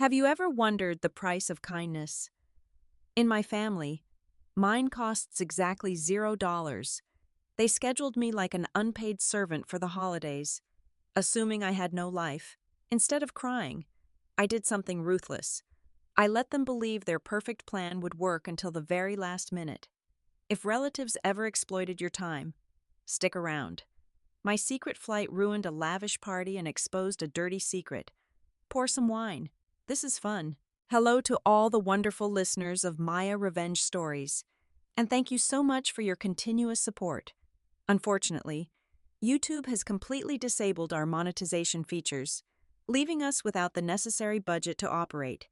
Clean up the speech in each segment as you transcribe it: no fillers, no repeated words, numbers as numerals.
Have you ever wondered the price of kindness? In my family, mine costs exactly $0. They scheduled me like an unpaid servant for the holidays, assuming I had no life. Instead of crying, I did something ruthless. I let them believe their perfect plan would work until the very last minute. If relatives ever exploited your time, stick around. My secret flight ruined a lavish party and exposed a dirty secret. Pour some wine. This is fun. Hello to all the wonderful listeners of Maya Revenge Stories, and thank you so much for your continuous support. Unfortunately, YouTube has completely disabled our monetization features, leaving us without the necessary budget to operate,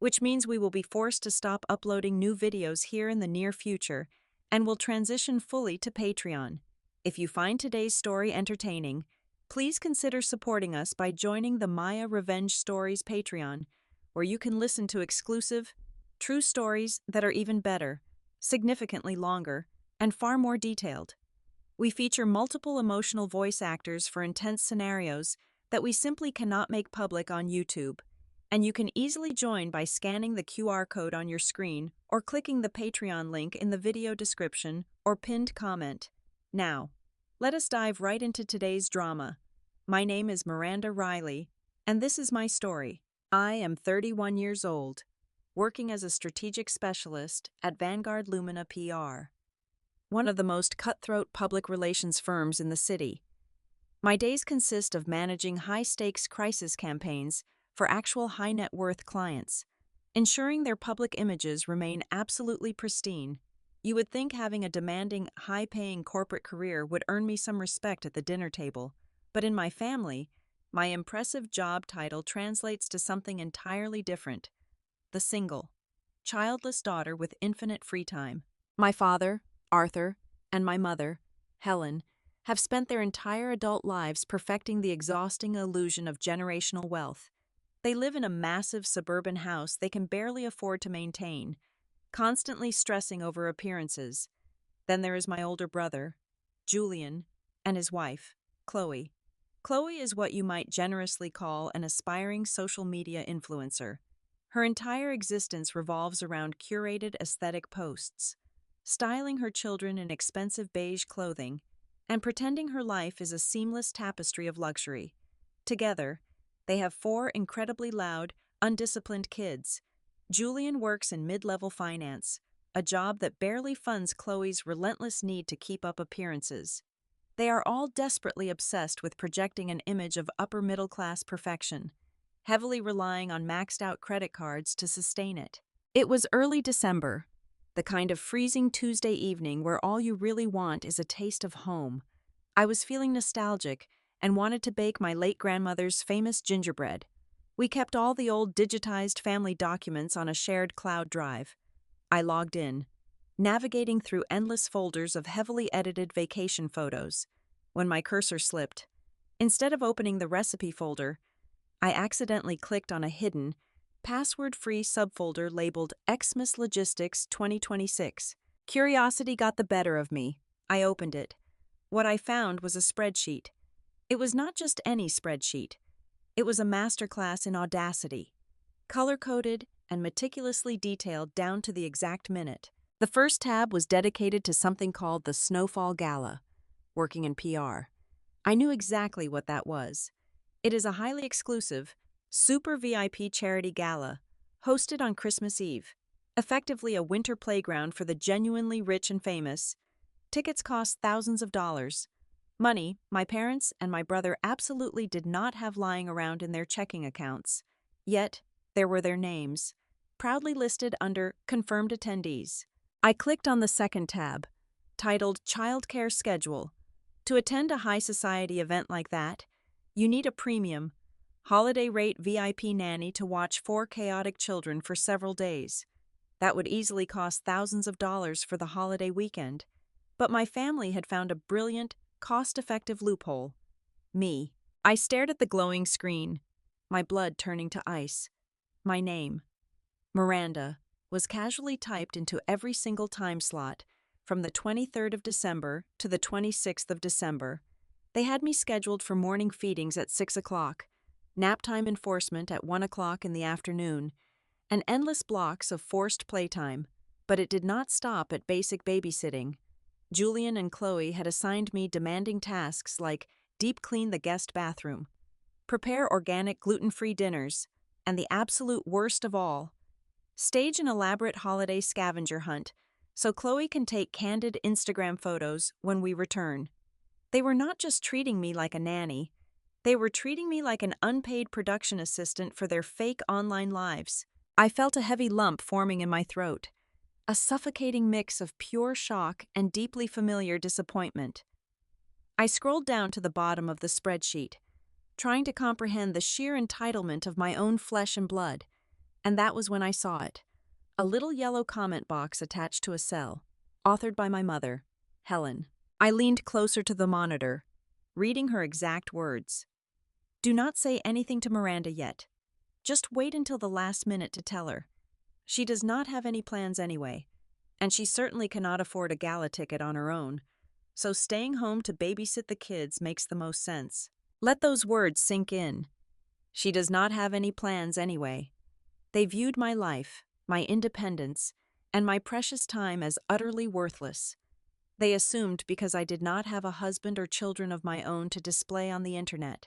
which means we will be forced to stop uploading new videos here in the near future and will transition fully to Patreon. If you find today's story entertaining, please consider supporting us by joining the Maya Revenge Stories Patreon, where you can listen to exclusive, true stories that are even better, significantly longer, and far more detailed. We feature multiple emotional voice actors for intense scenarios that we simply cannot make public on YouTube, and you can easily join by scanning the QR code on your screen or clicking the Patreon link in the video description or pinned comment. Now, let us dive right into today's drama. My name is Miranda Riley, and this is my story. I am 31 years old, working as a strategic specialist at Vanguard Lumina PR, one of the most cutthroat public relations firms in the city. My days consist of managing high-stakes crisis campaigns for actual high-net-worth clients, ensuring their public images remain absolutely pristine. You would think having a demanding, high-paying corporate career would earn me some respect at the dinner table, but in my family, my impressive job title translates to something entirely different: the single, childless daughter with infinite free time. My father, Arthur, and my mother, Helen, have spent their entire adult lives perfecting the exhausting illusion of generational wealth. They live in a massive suburban house they can barely afford to maintain, constantly stressing over appearances. Then there is my older brother, Julian, and his wife, Chloe. Chloe is what you might generously call an aspiring social media influencer. Her entire existence revolves around curated aesthetic posts, styling her children in expensive beige clothing, and pretending her life is a seamless tapestry of luxury. Together, they have 4 incredibly loud, undisciplined kids. Julian works in mid-level finance, a job that barely funds Chloe's relentless need to keep up appearances. They are all desperately obsessed with projecting an image of upper-middle-class perfection, heavily relying on maxed-out credit cards to sustain it. It was early December, the kind of freezing Tuesday evening where all you really want is a taste of home. I was feeling nostalgic and wanted to bake my late grandmother's famous gingerbread. We kept all the old digitized family documents on a shared cloud drive. I logged in, navigating through endless folders of heavily edited vacation photos, when my cursor slipped. Instead of opening the recipe folder, I accidentally clicked on a hidden, password-free subfolder labeled Xmas Logistics 2026. Curiosity got the better of me. I opened it. What I found was a spreadsheet. It was not just any spreadsheet. It was a masterclass in audacity, color-coded and meticulously detailed down to the exact minute. The first tab was dedicated to something called the Snowfall Gala. Working in PR, I knew exactly what that was. It is a highly exclusive, super VIP charity gala, hosted on Christmas Eve, effectively a winter playground for the genuinely rich and famous. Tickets cost thousands of dollars. Money my parents and my brother absolutely did not have lying around in their checking accounts. Yet, there were their names, proudly listed under Confirmed Attendees. I clicked on the second tab, titled Childcare Schedule. To attend a high society event like that, you need a premium, holiday rate VIP nanny to watch 4 chaotic children for several days. That would easily cost thousands of dollars for the holiday weekend. But my family had found a brilliant, cost-effective loophole: me. I stared at the glowing screen, my blood turning to ice. My name, Miranda, was casually typed into every single time slot, from the 23rd of December to the 26th of December. They had me scheduled for morning feedings at 6 o'clock, nap time enforcement at 1 o'clock in the afternoon, and endless blocks of forced playtime. But it did not stop at basic babysitting. Julian and Chloe had assigned me demanding tasks like deep clean the guest bathroom, prepare organic gluten-free dinners, and the absolute worst of all, stage an elaborate holiday scavenger hunt so Chloe can take candid Instagram photos when we return. They were not just treating me like a nanny, they were treating me like an unpaid production assistant for their fake online lives. I felt a heavy lump forming in my throat, a suffocating mix of pure shock and deeply familiar disappointment. I scrolled down to the bottom of the spreadsheet, trying to comprehend the sheer entitlement of my own flesh and blood, and that was when I saw it. A little yellow comment box attached to a cell, authored by my mother, Helen. I leaned closer to the monitor, reading her exact words. Do not say anything to Miranda yet. Just wait until the last minute to tell her. She does not have any plans anyway, and she certainly cannot afford a gala ticket on her own, so staying home to babysit the kids makes the most sense. Let those words sink in. She does not have any plans anyway. They viewed my life, my independence, and my precious time as utterly worthless. They assumed because I did not have a husband or children of my own to display on the internet,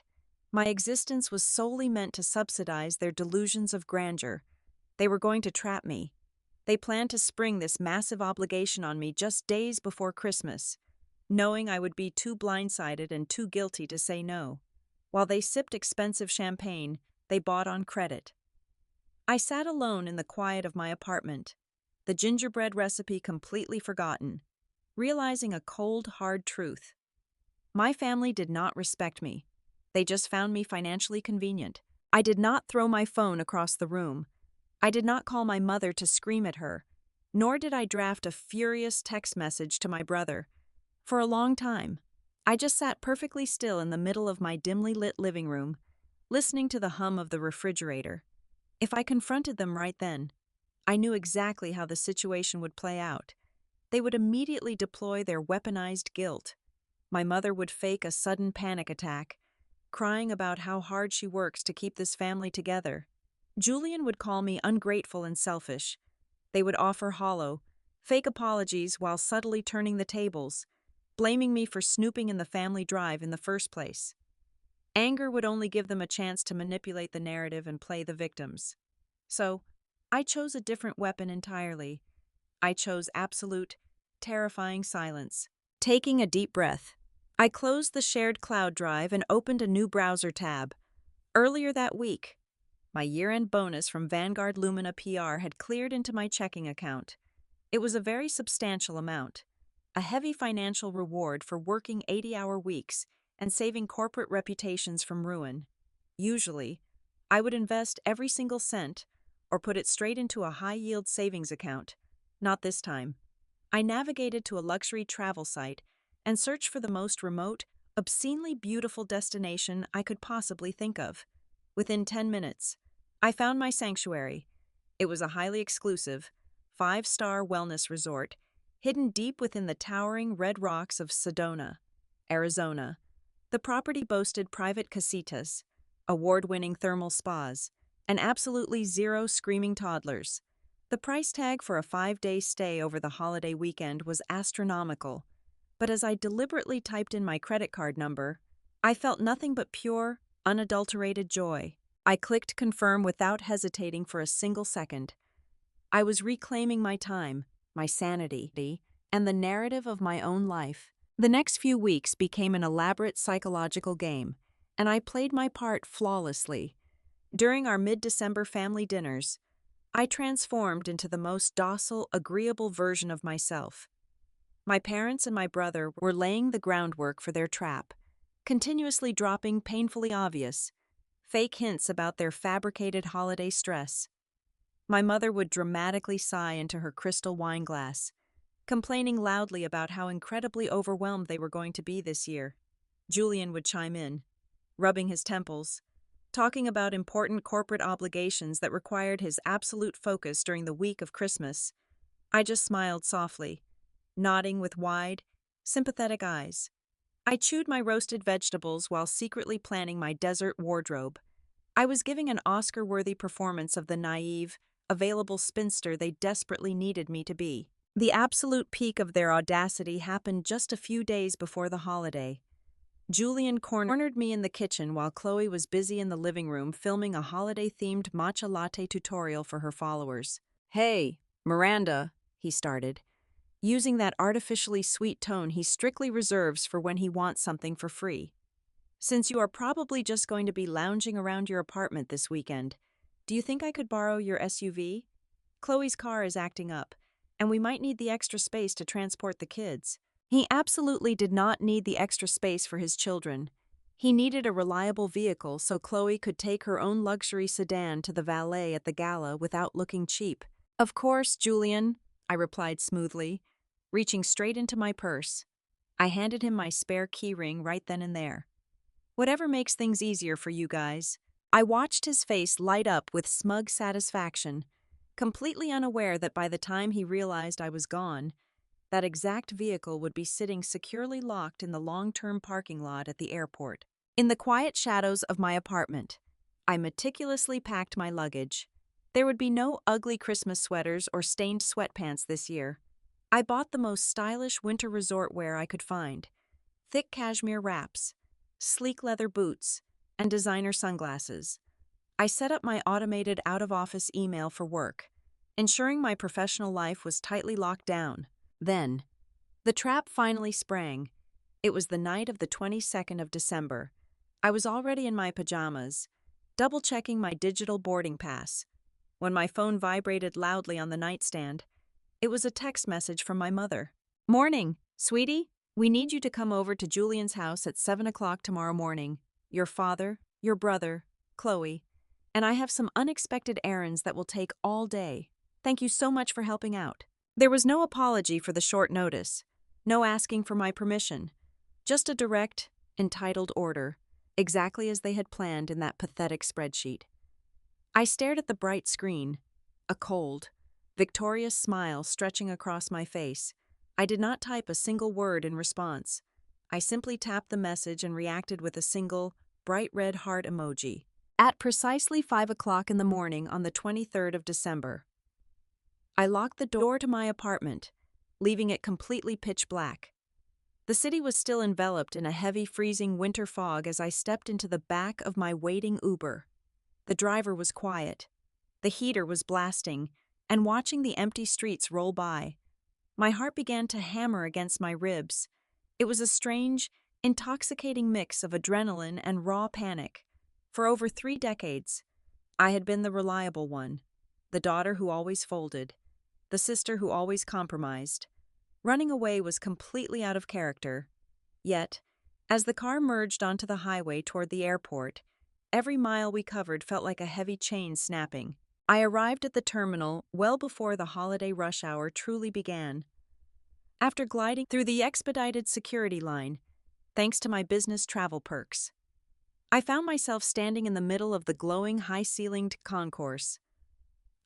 my existence was solely meant to subsidize their delusions of grandeur. They were going to trap me. They planned to spring this massive obligation on me just days before Christmas, knowing I would be too blindsided and too guilty to say no. While they sipped expensive champagne, they bought on credit. I sat alone in the quiet of my apartment, the gingerbread recipe completely forgotten, realizing a cold, hard truth. My family did not respect me. They just found me financially convenient. I did not throw my phone across the room. I did not call my mother to scream at her, nor did I draft a furious text message to my brother. For a long time, I just sat perfectly still in the middle of my dimly lit living room, listening to the hum of the refrigerator. If I confronted them right then, I knew exactly how the situation would play out. They would immediately deploy their weaponized guilt. My mother would fake a sudden panic attack, crying about how hard she works to keep this family together. Julian would call me ungrateful and selfish. They would offer hollow, fake apologies while subtly turning the tables, blaming me for snooping in the family drive in the first place. Anger would only give them a chance to manipulate the narrative and play the victims. So, I chose a different weapon entirely. I chose absolute, terrifying silence. Taking a deep breath, I closed the shared cloud drive and opened a new browser tab. Earlier that week, my year-end bonus from Vanguard Lumina PR had cleared into my checking account. It was a very substantial amount, a heavy financial reward for working 80-hour weeks and saving corporate reputations from ruin. Usually, I would invest every single cent or put it straight into a high-yield savings account. Not this time. I navigated to a luxury travel site and searched for the most remote, obscenely beautiful destination I could possibly think of. Within 10 minutes, I found my sanctuary. It was a highly exclusive, 5-star wellness resort, hidden deep within the towering red rocks of Sedona, Arizona. The property boasted private casitas, award-winning thermal spas, and absolutely zero screaming toddlers. The price tag for a 5-day stay over the holiday weekend was astronomical, but as I deliberately typed in my credit card number, I felt nothing but pure, unadulterated joy. I clicked confirm without hesitating for a single second. I was reclaiming my time, my sanity, and the narrative of my own life. The next few weeks became an elaborate psychological game, and I played my part flawlessly. During our mid-December family dinners, I transformed into the most docile, agreeable version of myself. My parents and my brother were laying the groundwork for their trap, continuously dropping painfully obvious, fake hints about their fabricated holiday stress. My mother would dramatically sigh into her crystal wine glass, complaining loudly about how incredibly overwhelmed they were going to be this year. Julian would chime in, rubbing his temples, talking about important corporate obligations that required his absolute focus during the week of Christmas. I just smiled softly, nodding with wide, sympathetic eyes. I chewed my roasted vegetables while secretly planning my desert wardrobe. I was giving an Oscar-worthy performance of the naive, available spinster they desperately needed me to be. The absolute peak of their audacity happened just a few days before the holiday. Julian cornered me in the kitchen while Chloe was busy in the living room filming a holiday-themed matcha latte tutorial for her followers. "Hey, Miranda," he started, using that artificially sweet tone he strictly reserves for when he wants something for free. "Since you are probably just going to be lounging around your apartment this weekend, do you think I could borrow your SUV? Chloe's car is acting up, and we might need the extra space to transport the kids." He absolutely did not need the extra space for his children. He needed a reliable vehicle so Chloe could take her own luxury sedan to the valet at the gala without looking cheap. "Of course, Julian," I replied smoothly, reaching straight into my purse. I handed him my spare keyring right then and there. "Whatever makes things easier for you guys." I watched his face light up with smug satisfaction, completely unaware that by the time he realized I was gone, that exact vehicle would be sitting securely locked in the long-term parking lot at the airport. In the quiet shadows of my apartment, I meticulously packed my luggage. There would be no ugly Christmas sweaters or stained sweatpants this year. I bought the most stylish winter resort wear I could find: thick cashmere wraps, sleek leather boots, and designer sunglasses. I set up my automated out-of-office email for work, ensuring my professional life was tightly locked down. Then, the trap finally sprang. It was the night of the 22nd of December. I was already in my pajamas, double-checking my digital boarding pass, when my phone vibrated loudly on the nightstand. It was a text message from my mother. "Morning, sweetie. We need you to come over to Julian's house at 7 o'clock tomorrow morning. Your father, your brother, Chloe, and I have some unexpected errands that will take all day. Thank you so much for helping out." There was no apology for the short notice, no asking for my permission, just a direct, entitled order, exactly as they had planned in that pathetic spreadsheet. I stared at the bright screen, a cold, victorious smile stretching across my face. I did not type a single word in response. I simply tapped the message and reacted with a single, bright red heart emoji. At precisely 5 o'clock in the morning on the 23rd of December, I locked the door to my apartment, leaving it completely pitch black. The city was still enveloped in a heavy, freezing winter fog as I stepped into the back of my waiting Uber. The driver was quiet. The heater was blasting, and watching the empty streets roll by, my heart began to hammer against my ribs. It was a strange, intoxicating mix of adrenaline and raw panic. For over 3 decades, I had been the reliable one, the daughter who always folded, the sister who always compromised. Running away was completely out of character. Yet, as the car merged onto the highway toward the airport, every mile we covered felt like a heavy chain snapping. I arrived at the terminal well before the holiday rush hour truly began. After gliding through the expedited security line, thanks to my business travel perks, I found myself standing in the middle of the glowing, high-ceilinged concourse.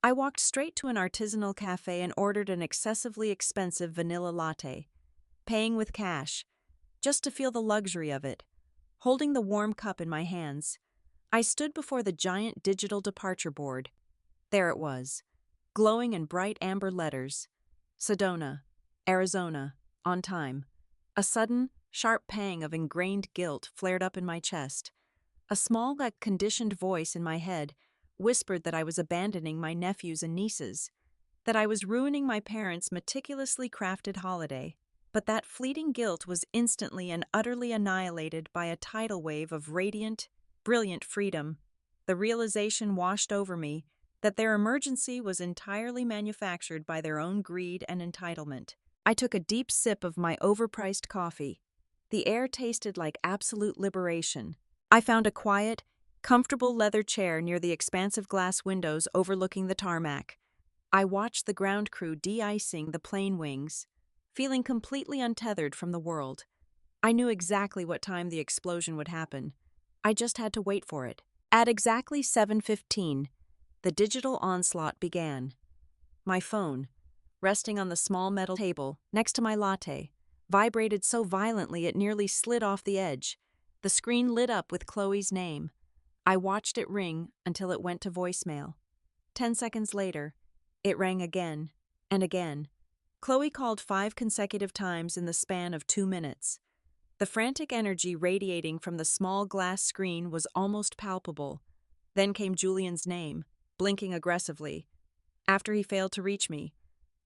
I walked straight to an artisanal cafe and ordered an excessively expensive vanilla latte, paying with cash, just to feel the luxury of it. Holding the warm cup in my hands, I stood before the giant digital departure board. There it was, glowing in bright amber letters: Sedona, Arizona, on time. A sudden, sharp pang of ingrained guilt flared up in my chest. A small, conditioned voice in my head whispered that I was abandoning my nephews and nieces, that I was ruining my parents' meticulously crafted holiday. But that fleeting guilt was instantly and utterly annihilated by a tidal wave of radiant, brilliant freedom. The realization washed over me that their emergency was entirely manufactured by their own greed and entitlement. I took a deep sip of my overpriced coffee. The air tasted like absolute liberation. I found a quiet, comfortable leather chair near the expansive glass windows overlooking the tarmac. I watched the ground crew de-icing the plane wings, feeling completely untethered from the world. I knew exactly what time the explosion would happen. I just had to wait for it. At exactly 7:15, the digital onslaught began. My phone, resting on the small metal table next to my latte, vibrated so violently it nearly slid off the edge. The screen lit up with Chloe's name. I watched it ring until it went to voicemail. 10 seconds later, it rang again and again. Chloe called 5 consecutive times in the span of 2 minutes. The frantic energy radiating from the small glass screen was almost palpable. Then came Julian's name, blinking aggressively. After he failed to reach me,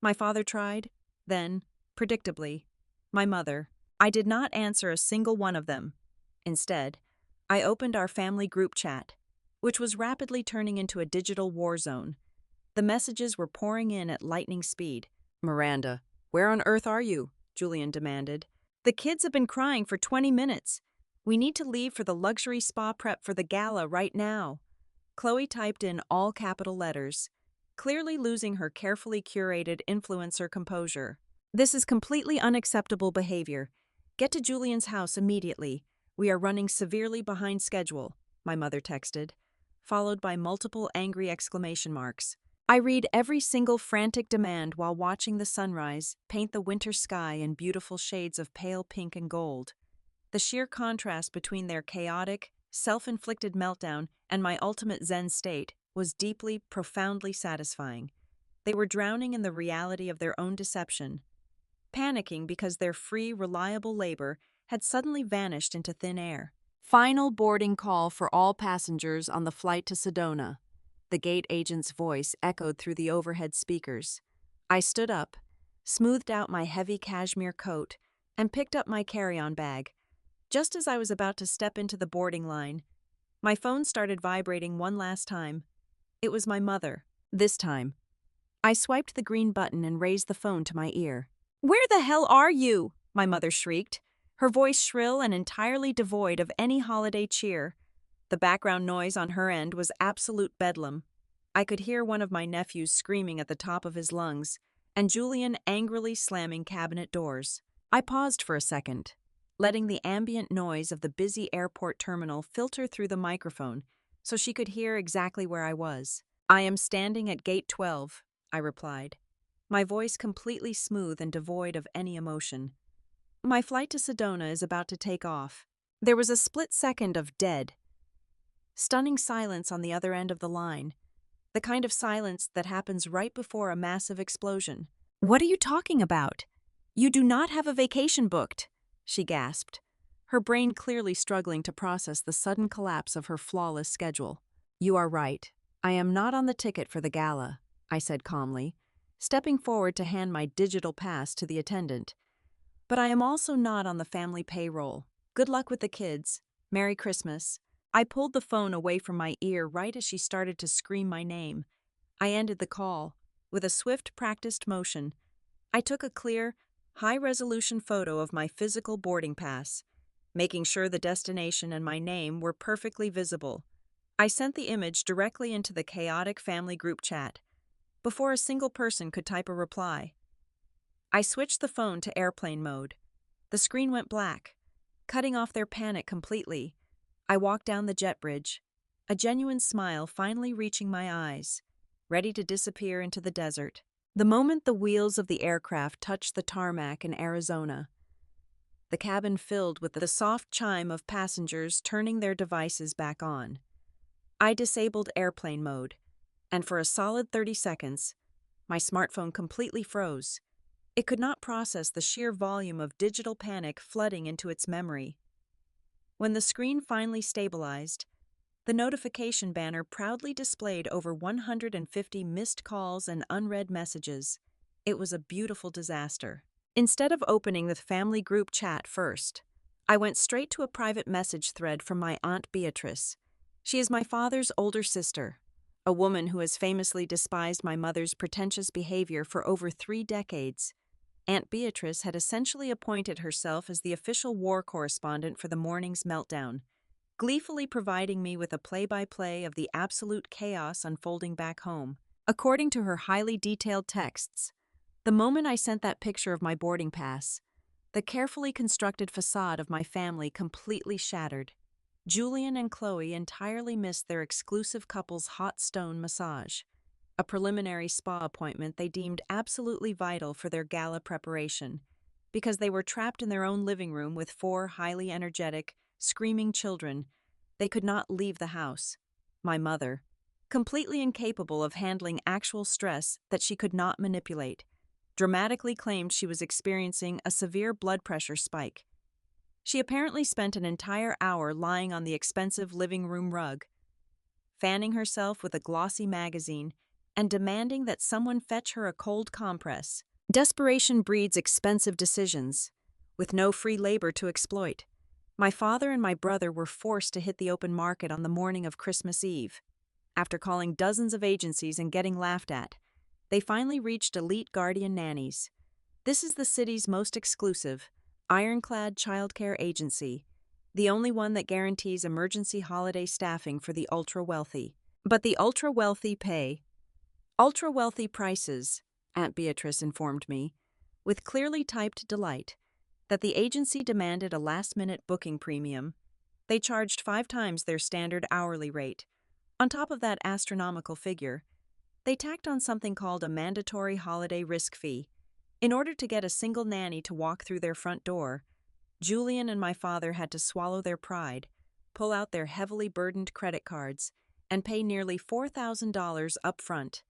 my father tried, then, predictably, my mother. I did not answer a single one of them. Instead, I opened our family group chat, which was rapidly turning into a digital war zone. The messages were pouring in at lightning speed. "Miranda, where on earth are you?" Julian demanded. "The kids have been crying for 20 minutes. We need to leave for the luxury spa prep for the gala right now." Chloe typed in all capital letters, clearly losing her carefully curated influencer composure. "This is completely unacceptable behavior. Get to Julian's house immediately. We are running severely behind schedule," my mother texted, followed by multiple angry exclamation marks. I read every single frantic demand while watching the sunrise paint the winter sky in beautiful shades of pale pink and gold. The sheer contrast between their chaotic, self-inflicted meltdown and my ultimate Zen state was deeply, profoundly satisfying. They were drowning in the reality of their own deception, panicking because their free, reliable labor had suddenly vanished into thin air. Final boarding call for all passengers on the flight to Sedona. The gate agent's voice echoed through the overhead speakers. I stood up, smoothed out my heavy cashmere coat, and picked up my carry-on bag. Just as I was about to step into the boarding line, my phone started vibrating one last time. It was my mother, this time. I swiped the green button and raised the phone to my ear. "Where the hell are you?" my mother shrieked, her voice shrill and entirely devoid of any holiday cheer. The background noise on her end was absolute bedlam. I could hear one of my nephews screaming at the top of his lungs, and Julian angrily slamming cabinet doors. I paused for a second, letting the ambient noise of the busy airport terminal filter through the microphone so she could hear exactly where I was. "I am standing at gate 12, I replied, my voice completely smooth and devoid of any emotion. "My flight to Sedona is about to take off." There was a split second of dead, stunning silence on the other end of the line, the kind of silence that happens right before a massive explosion. "What are you talking about? You do not have a vacation booked," she gasped, her brain clearly struggling to process the sudden collapse of her flawless schedule. "You are right. I am not on the ticket for the gala," I said calmly, stepping forward to hand my digital pass to the attendant. "But I am also not on the family payroll. Good luck with the kids. Merry Christmas." I pulled the phone away from my ear right as she started to scream my name. I ended the call. With a swift, practiced motion, I took a clear, high-resolution photo of my physical boarding pass, making sure the destination and my name were perfectly visible. I sent the image directly into the chaotic family group chat, before a single person could type a reply. I switched the phone to airplane mode. The screen went black, cutting off their panic completely. I walked down the jet bridge, a genuine smile finally reaching my eyes, ready to disappear into the desert. The moment the wheels of the aircraft touched the tarmac in Arizona, the cabin filled with the soft chime of passengers turning their devices back on. I disabled airplane mode, and for a solid 30 seconds, my smartphone completely froze. It could not process the sheer volume of digital panic flooding into its memory. When the screen finally stabilized, the notification banner proudly displayed over 150 missed calls and unread messages. It was a beautiful disaster. Instead of opening the family group chat first, I went straight to a private message thread from my Aunt Beatrice. She is my father's older sister, a woman who has famously despised my mother's pretentious behavior for over 3 decades. Aunt Beatrice had essentially appointed herself as the official war correspondent for the morning's meltdown, gleefully providing me with a play-by-play of the absolute chaos unfolding back home. According to her highly detailed texts, the moment I sent that picture of my boarding pass, the carefully constructed facade of my family completely shattered. Julian and Chloe entirely missed their exclusive couple's hot stone massage, a preliminary spa appointment they deemed absolutely vital for their gala preparation, because they were trapped in their own living room with 4 highly energetic, screaming children They could not leave the house. My mother, completely incapable of handling actual stress that she could not manipulate, dramatically claimed she was experiencing a severe blood pressure spike. She apparently spent an entire hour lying on the expensive living room rug, fanning herself with a glossy magazine and demanding that someone fetch her a cold compress. Desperation breeds expensive decisions, with no free labor to exploit. My father and my brother were forced to hit the open market on the morning of Christmas Eve. After calling dozens of agencies and getting laughed at, they finally reached Elite Guardian Nannies. This is the city's most exclusive, ironclad childcare agency, the only one that guarantees emergency holiday staffing for the ultra-wealthy. But the ultra-wealthy pay ultra-wealthy prices, Aunt Beatrice informed me, with clearly typed delight, that the agency demanded a last-minute booking premium. They charged 5 times their standard hourly rate. On top of that astronomical figure, they tacked on something called a mandatory holiday risk fee. In order to get a single nanny to walk through their front door, Julian and my father had to swallow their pride, pull out their heavily burdened credit cards, and pay nearly $4,000 up front.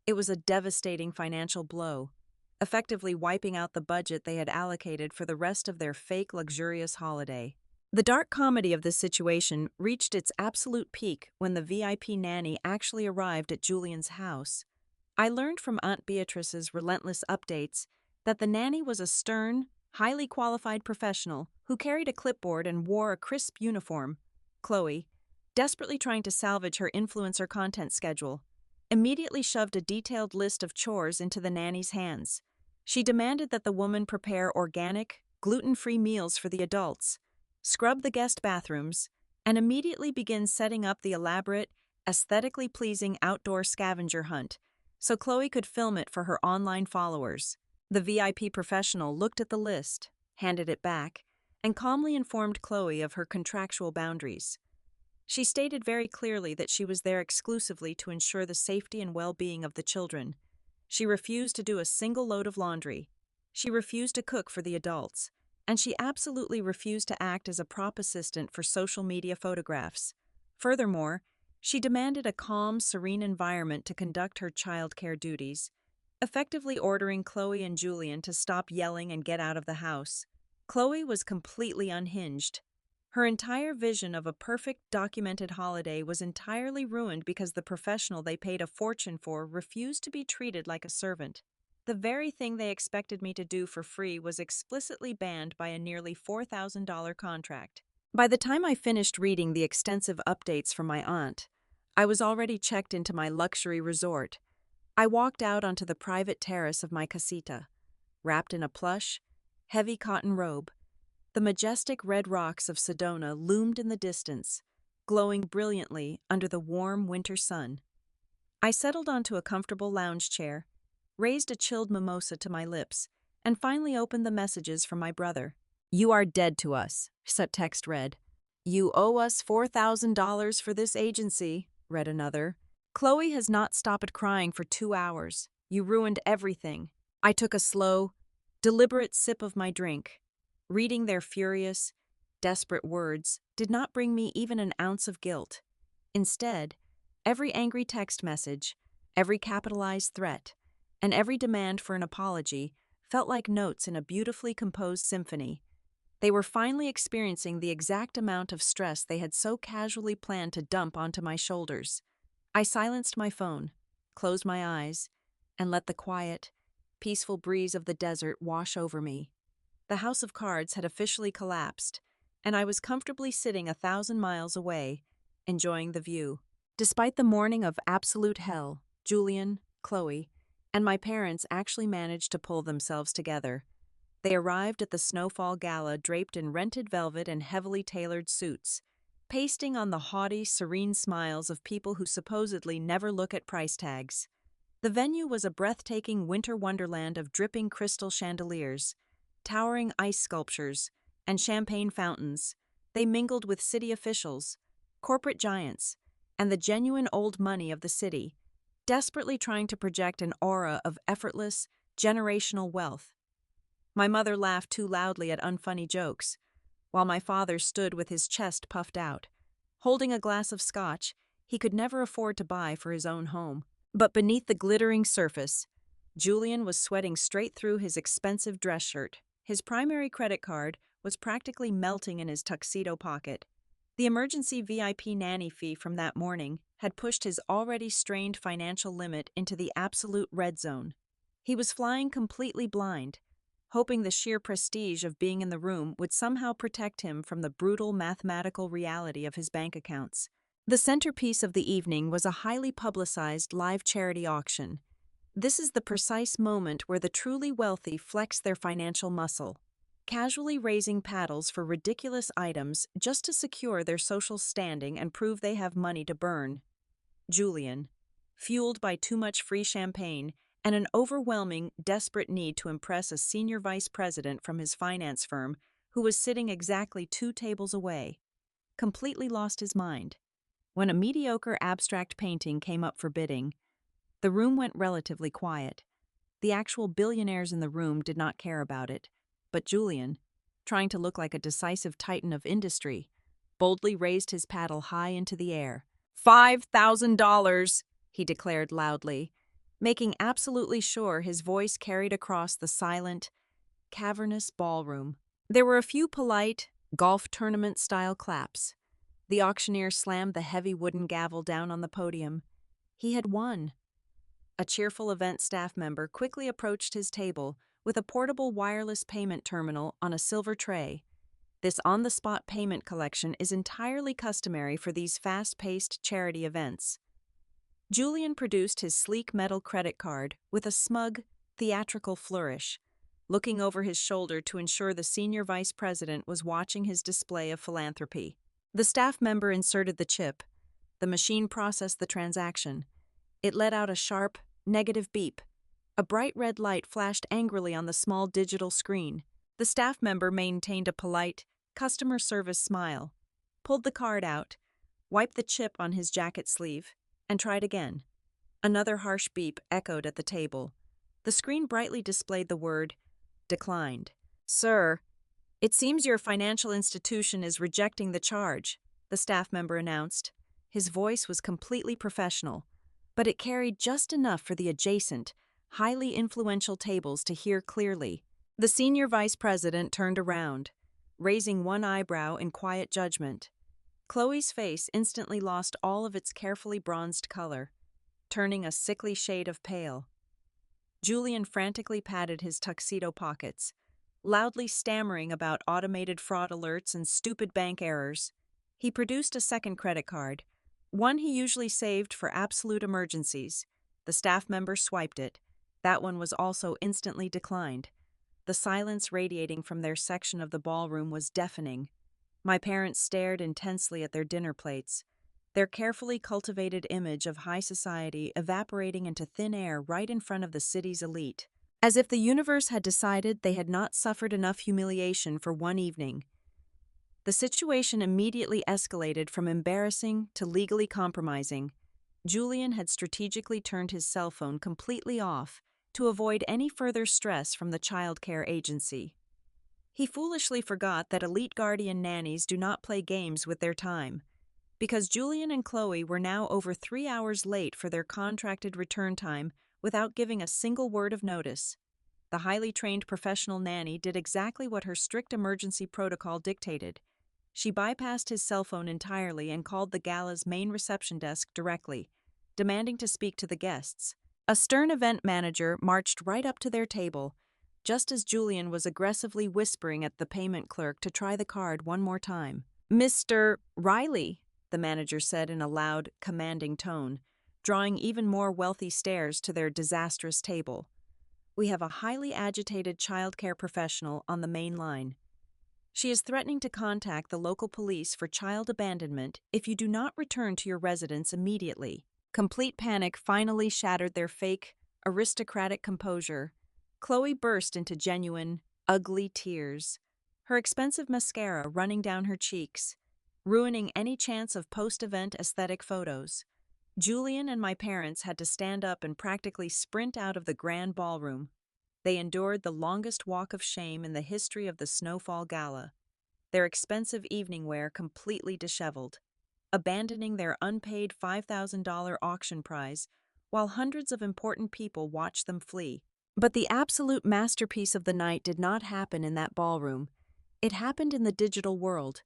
It was a devastating financial blow, effectively wiping out the budget they had allocated for the rest of their fake luxurious holiday. The dark comedy of this situation reached its absolute peak when the VIP nanny actually arrived at Julian's house. I learned from Aunt Beatrice's relentless updates that the nanny was a stern, highly qualified professional who carried a clipboard and wore a crisp uniform. Chloe, desperately trying to salvage her influencer content schedule, immediately shoved a detailed list of chores into the nanny's hands. She demanded that the woman prepare organic, gluten-free meals for the adults, scrub the guest bathrooms, and immediately begin setting up the elaborate, aesthetically pleasing outdoor scavenger hunt so Chloe could film it for her online followers. The VIP professional looked at the list, handed it back, and calmly informed Chloe of her contractual boundaries. She stated very clearly that she was there exclusively to ensure the safety and well-being of the children. She refused to do a single load of laundry. She refused to cook for the adults. And she absolutely refused to act as a prop assistant for social media photographs. Furthermore, she demanded a calm, serene environment to conduct her childcare duties, effectively ordering Chloe and Julian to stop yelling and get out of the house. Chloe was completely unhinged. Her entire vision of a perfect, documented holiday was entirely ruined because the professional they paid a fortune for refused to be treated like a servant. The very thing they expected me to do for free was explicitly banned by a nearly $4,000 contract. By the time I finished reading the extensive updates from my aunt, I was already checked into my luxury resort. I walked out onto the private terrace of my casita, wrapped in a plush, heavy cotton robe. The majestic red rocks of Sedona loomed in the distance, glowing brilliantly under the warm winter sun. I settled onto a comfortable lounge chair, raised a chilled mimosa to my lips, and finally opened the messages from my brother. "You are dead to us," subtext read. "You owe us $4,000 for this agency," read another. "Chloe has not stopped crying for 2 hours. You ruined everything." I took a slow, deliberate sip of my drink. Reading their furious, desperate words did not bring me even an ounce of guilt. Instead, every angry text message, every capitalized threat, and every demand for an apology felt like notes in a beautifully composed symphony. They were finally experiencing the exact amount of stress they had so casually planned to dump onto my shoulders. I silenced my phone, closed my eyes, and let the quiet, peaceful breeze of the desert wash over me. The house of cards had officially collapsed, and I was comfortably sitting 1,000 miles away, enjoying the view. Despite the morning of absolute hell, Julian, Chloe, and my parents actually managed to pull themselves together. They arrived at the Snowfall Gala draped in rented velvet and heavily tailored suits, pasting on the haughty, serene smiles of people who supposedly never look at price tags. The venue was a breathtaking winter wonderland of dripping crystal chandeliers, towering ice sculptures, and champagne fountains. They mingled with city officials, corporate giants, and the genuine old money of the city, desperately trying to project an aura of effortless, generational wealth. My mother laughed too loudly at unfunny jokes, while my father stood with his chest puffed out, holding a glass of scotch he could never afford to buy for his own home. But beneath the glittering surface, Julian was sweating straight through his expensive dress shirt. His primary credit card was practically melting in his tuxedo pocket. The emergency VIP nanny fee from that morning had pushed his already strained financial limit into the absolute red zone. He was flying completely blind, hoping the sheer prestige of being in the room would somehow protect him from the brutal mathematical reality of his bank accounts. The centerpiece of the evening was a highly publicized live charity auction. This is the precise moment where the truly wealthy flex their financial muscle, casually raising paddles for ridiculous items just to secure their social standing and prove they have money to burn. Julian, fueled by too much free champagne and an overwhelming, desperate need to impress a senior vice president from his finance firm who was sitting exactly 2 tables away, completely lost his mind. When a mediocre abstract painting came up for bidding, the room went relatively quiet. The actual billionaires in the room did not care about it, but Julian, trying to look like a decisive titan of industry, boldly raised his paddle high into the air. $5,000, he declared loudly, making absolutely sure his voice carried across the silent, cavernous ballroom. There were a few polite, golf tournament-style claps. The auctioneer slammed the heavy wooden gavel down on the podium. He had won. A cheerful event staff member quickly approached his table with a portable wireless payment terminal on a silver tray. This on-the-spot payment collection is entirely customary for these fast-paced charity events. Julian produced his sleek metal credit card with a smug, theatrical flourish, looking over his shoulder to ensure the senior vice president was watching his display of philanthropy. The staff member inserted the chip. The machine processed the transaction. It let out a sharp, negative beep. A bright red light flashed angrily on the small digital screen. The staff member maintained a polite, customer service smile, pulled the card out, wiped the chip on his jacket sleeve, and tried again. Another harsh beep echoed at the table. The screen brightly displayed the word, "Declined." "Sir, it seems your financial institution is rejecting the charge," the staff member announced. His voice was completely professional, but it carried just enough for the adjacent, highly influential tables to hear clearly. The senior vice president turned around, raising one eyebrow in quiet judgment. Chloe's face instantly lost all of its carefully bronzed color, turning a sickly shade of pale. Julian frantically patted his tuxedo pockets, loudly stammering about automated fraud alerts and stupid bank errors. He produced a second credit card, one he usually saved for absolute emergencies. The staff member swiped it. That one was also instantly declined. The silence radiating from their section of the ballroom was deafening. My parents stared intensely at their dinner plates, their carefully cultivated image of high society evaporating into thin air right in front of the city's elite. As if the universe had decided they had not suffered enough humiliation for one evening. The situation immediately escalated from embarrassing to legally compromising. Julian had strategically turned his cell phone completely off to avoid any further stress from the child care agency. He foolishly forgot that elite guardian nannies do not play games with their time. Because Julian and Chloe were now over 3 hours late for their contracted return time without giving a single word of notice. The highly trained professional nanny did exactly what her strict emergency protocol dictated. She bypassed his cell phone entirely and called the gala's main reception desk directly, demanding to speak to the guests. A stern event manager marched right up to their table, just as Julian was aggressively whispering at the payment clerk to try the card one more time. "Mr. Riley," the manager said in a loud, commanding tone, drawing even more wealthy stares to their disastrous table. "We have a highly agitated child care professional on the main line. She is threatening to contact the local police for child abandonment if you do not return to your residence immediately." Complete panic finally shattered their fake, aristocratic composure. Chloe burst into genuine, ugly tears, her expensive mascara running down her cheeks, ruining any chance of post-event aesthetic photos. Julian and my parents had to stand up and practically sprint out of the grand ballroom. They endured the longest walk of shame in the history of the Snowfall Gala, their expensive evening wear completely disheveled. abandoning their unpaid $5,000 auction prize, while hundreds of important people watched them flee. But the absolute masterpiece of the night did not happen in that ballroom. It happened in the digital world.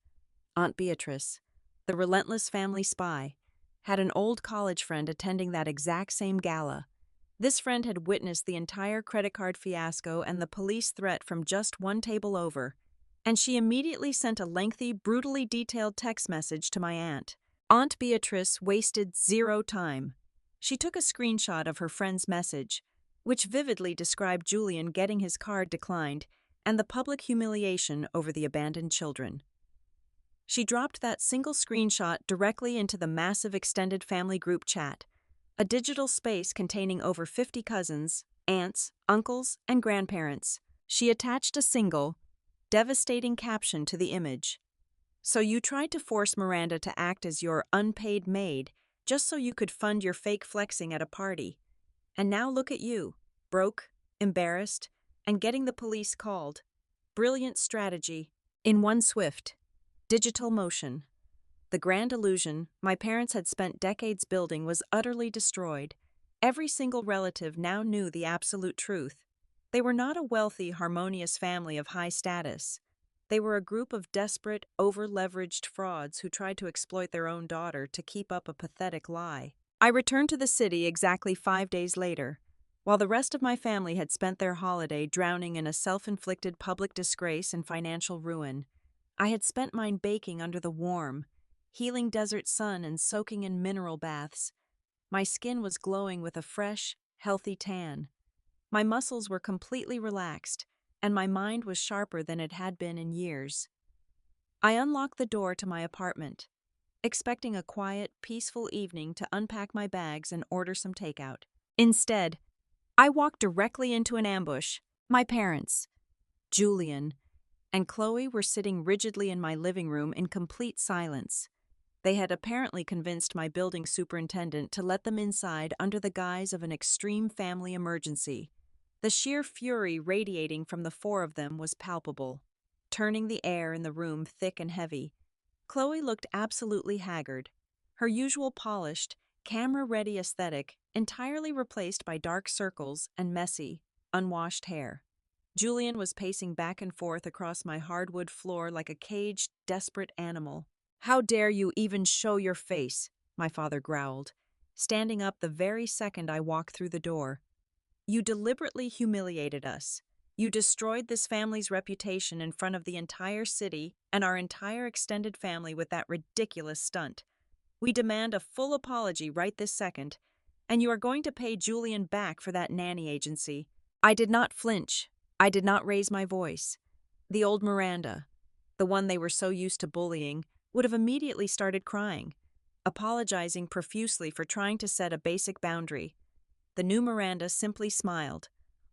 Aunt Beatrice, the relentless family spy, had an old college friend attending that exact same gala. This friend had witnessed the entire credit card fiasco and the police threat from just one table over, and she immediately sent a lengthy, brutally detailed text message to my aunt. Aunt Beatrice wasted zero time. She took a screenshot of her friend's message, which vividly described Julian getting his card declined and the public humiliation over the abandoned children. She dropped that single screenshot directly into the massive extended family group chat, a digital space containing over 50 cousins, aunts, uncles, and grandparents. She attached a single, devastating caption to the image. "So you tried to force Miranda to act as your unpaid maid just so you could fund your fake flexing at a party. And now look at you, broke, embarrassed, and getting the police called. Brilliant strategy." In one swift, digital motion, the grand illusion my parents had spent decades building was utterly destroyed. Every single relative now knew the absolute truth. They were not a wealthy, harmonious family of high status. They were a group of desperate, over-leveraged frauds who tried to exploit their own daughter to keep up a pathetic lie. I returned to the city exactly 5 days later. While the rest of my family had spent their holiday drowning in a self-inflicted public disgrace and financial ruin, I had spent mine baking under the warm, healing desert sun and soaking in mineral baths. My skin was glowing with a fresh, healthy tan. My muscles were completely relaxed, and my mind was sharper than it had been in years. I unlocked the door to my apartment, expecting a quiet, peaceful evening to unpack my bags and order some takeout. Instead, I walked directly into an ambush. My parents, Julian, and Chloe were sitting rigidly in my living room in complete silence. They had apparently convinced my building superintendent to let them inside under the guise of an extreme family emergency. The sheer fury radiating from the four of them was palpable, turning the air in the room thick and heavy. Chloe looked absolutely haggard, her usual polished, camera-ready aesthetic entirely replaced by dark circles and messy, unwashed hair. Julian was pacing back and forth across my hardwood floor like a caged, desperate animal. "How dare you even show your face?" my father growled, standing up the very second I walked through the door. "You deliberately humiliated us. You destroyed this family's reputation in front of the entire city and our entire extended family with that ridiculous stunt. We demand a full apology right this second, and you are going to pay Julian back for that nanny agency." I did not flinch. I did not raise my voice. The old Miranda, the one they were so used to bullying, would have immediately started crying, apologizing profusely for trying to set a basic boundary. The new Miranda simply smiled,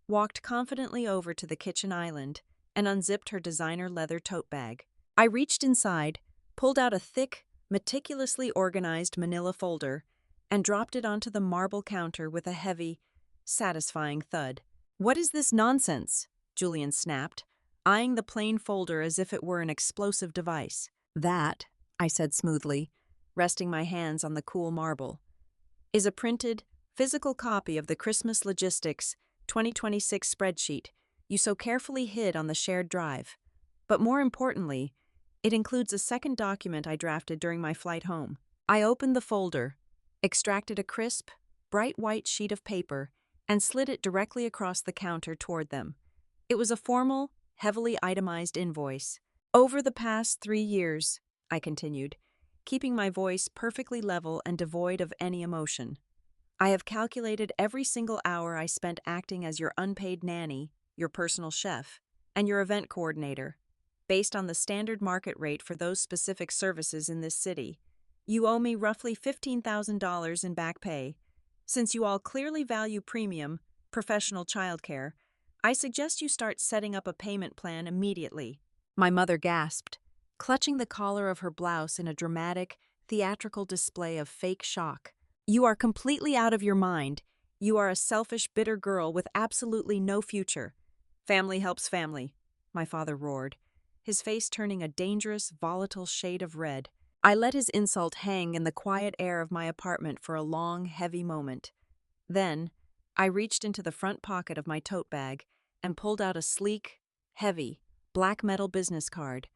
walked confidently over to the kitchen island, and unzipped her designer leather tote bag. I reached inside, pulled out a thick, meticulously organized manila folder, and dropped it onto the marble counter with a heavy, satisfying thud. "What is this nonsense?" Julian snapped, eyeing the plain folder as if it were an explosive device. "That," I said smoothly, resting my hands on the cool marble, "is a printed, physical copy of the Christmas Logistics 2026 spreadsheet you so carefully hid on the shared drive. But more importantly, it includes a second document I drafted during my flight home." I opened the folder, extracted a crisp, bright white sheet of paper, and slid it directly across the counter toward them. It was a formal, heavily itemized invoice. "Over the past 3 years," I continued, keeping my voice perfectly level and devoid of any emotion, "I have calculated every single hour I spent acting as your unpaid nanny, your personal chef, and your event coordinator, based on the standard market rate for those specific services in this city. You owe me roughly $15,000 in back pay. Since you all clearly value premium, professional childcare, I suggest you start setting up a payment plan immediately." My mother gasped, clutching the collar of her blouse in a dramatic, theatrical display of fake shock. "You are completely out of your mind. You are a selfish, bitter girl with absolutely no future." "Family helps family," my father roared, his face turning a dangerous, volatile shade of red. I let his insult hang in the quiet air of my apartment for a long, heavy moment. Then, I reached into the front pocket of my tote bag and pulled out a sleek, heavy, black metal business card.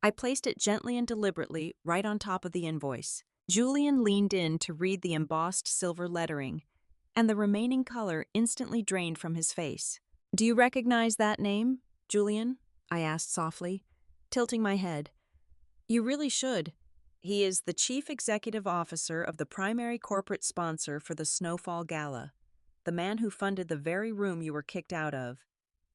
I placed it gently and deliberately right on top of the invoice. Julian leaned in to read the embossed silver lettering, and the remaining color instantly drained from his face. "Do you recognize that name, Julian?" I asked softly, tilting my head. "You really should. He is the chief executive officer of the primary corporate sponsor for the Snowfall Gala, the man who funded the very room you were kicked out of.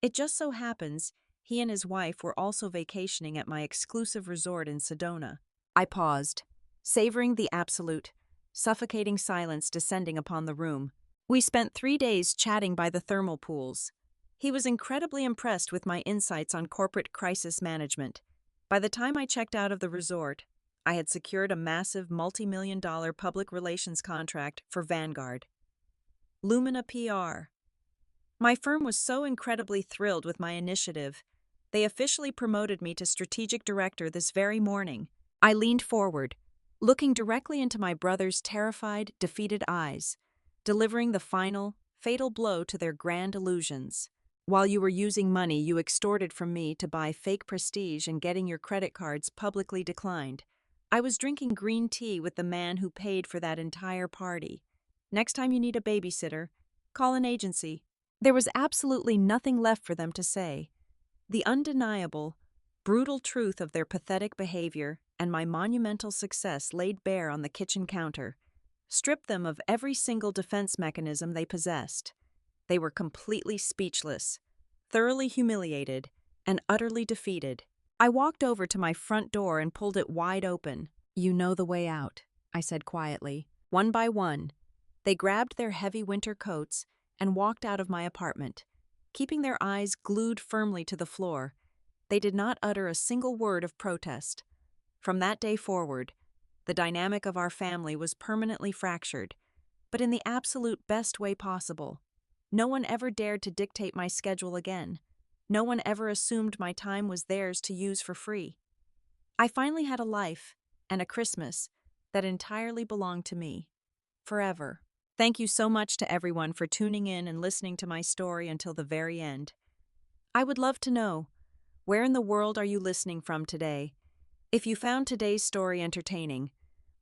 It just so happens he and his wife were also vacationing at my exclusive resort in Sedona." I paused, savoring the absolute, suffocating silence descending upon the room. We spent 3 days chatting by the thermal pools. He was incredibly impressed with my insights on corporate crisis management. By the time I checked out of the resort, I had secured a massive multi-million-dollar public relations contract for Vanguard. Lumina PR. My firm was so incredibly thrilled with my initiative, they officially promoted me to strategic director this very morning. I leaned forward, looking directly into my brother's terrified, defeated eyes, delivering the final, fatal blow to their grand illusions. "While you were using money you extorted from me to buy fake prestige and getting your credit cards publicly declined, I was drinking green tea with the man who paid for that entire party. Next time you need a babysitter, call an agency." There was absolutely nothing left for them to say. The undeniable, brutal truth of their pathetic behavior and my monumental success laid bare on the kitchen counter, stripped them of every single defense mechanism they possessed. They were completely speechless, thoroughly humiliated, and utterly defeated. I walked over to my front door and pulled it wide open. "You know the way out," I said quietly. One by one, they grabbed their heavy winter coats and walked out of my apartment, keeping their eyes glued firmly to the floor. They did not utter a single word of protest. From that day forward, the dynamic of our family was permanently fractured, but in the absolute best way possible. No one ever dared to dictate my schedule again. No one ever assumed my time was theirs to use for free. I finally had a life and a Christmas that entirely belonged to me. Forever. Thank you so much to everyone for tuning in and listening to my story until the very end. I would love to know, where in the world are you listening from today? If you found today's story entertaining,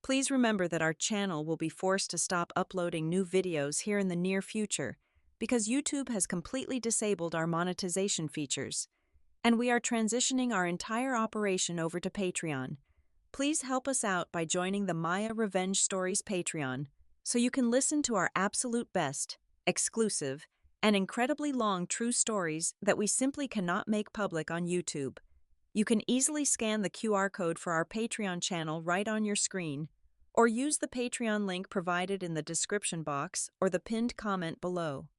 please remember that our channel will be forced to stop uploading new videos here in the near future because YouTube has completely disabled our monetization features, and we are transitioning our entire operation over to Patreon. Please help us out by joining the Maya Revenge Stories Patreon so you can listen to our absolute best, exclusive, and incredibly long true stories that we simply cannot make public on YouTube. You can easily scan the QR code for our Patreon channel right on your screen, or use the Patreon link provided in the description box or the pinned comment below.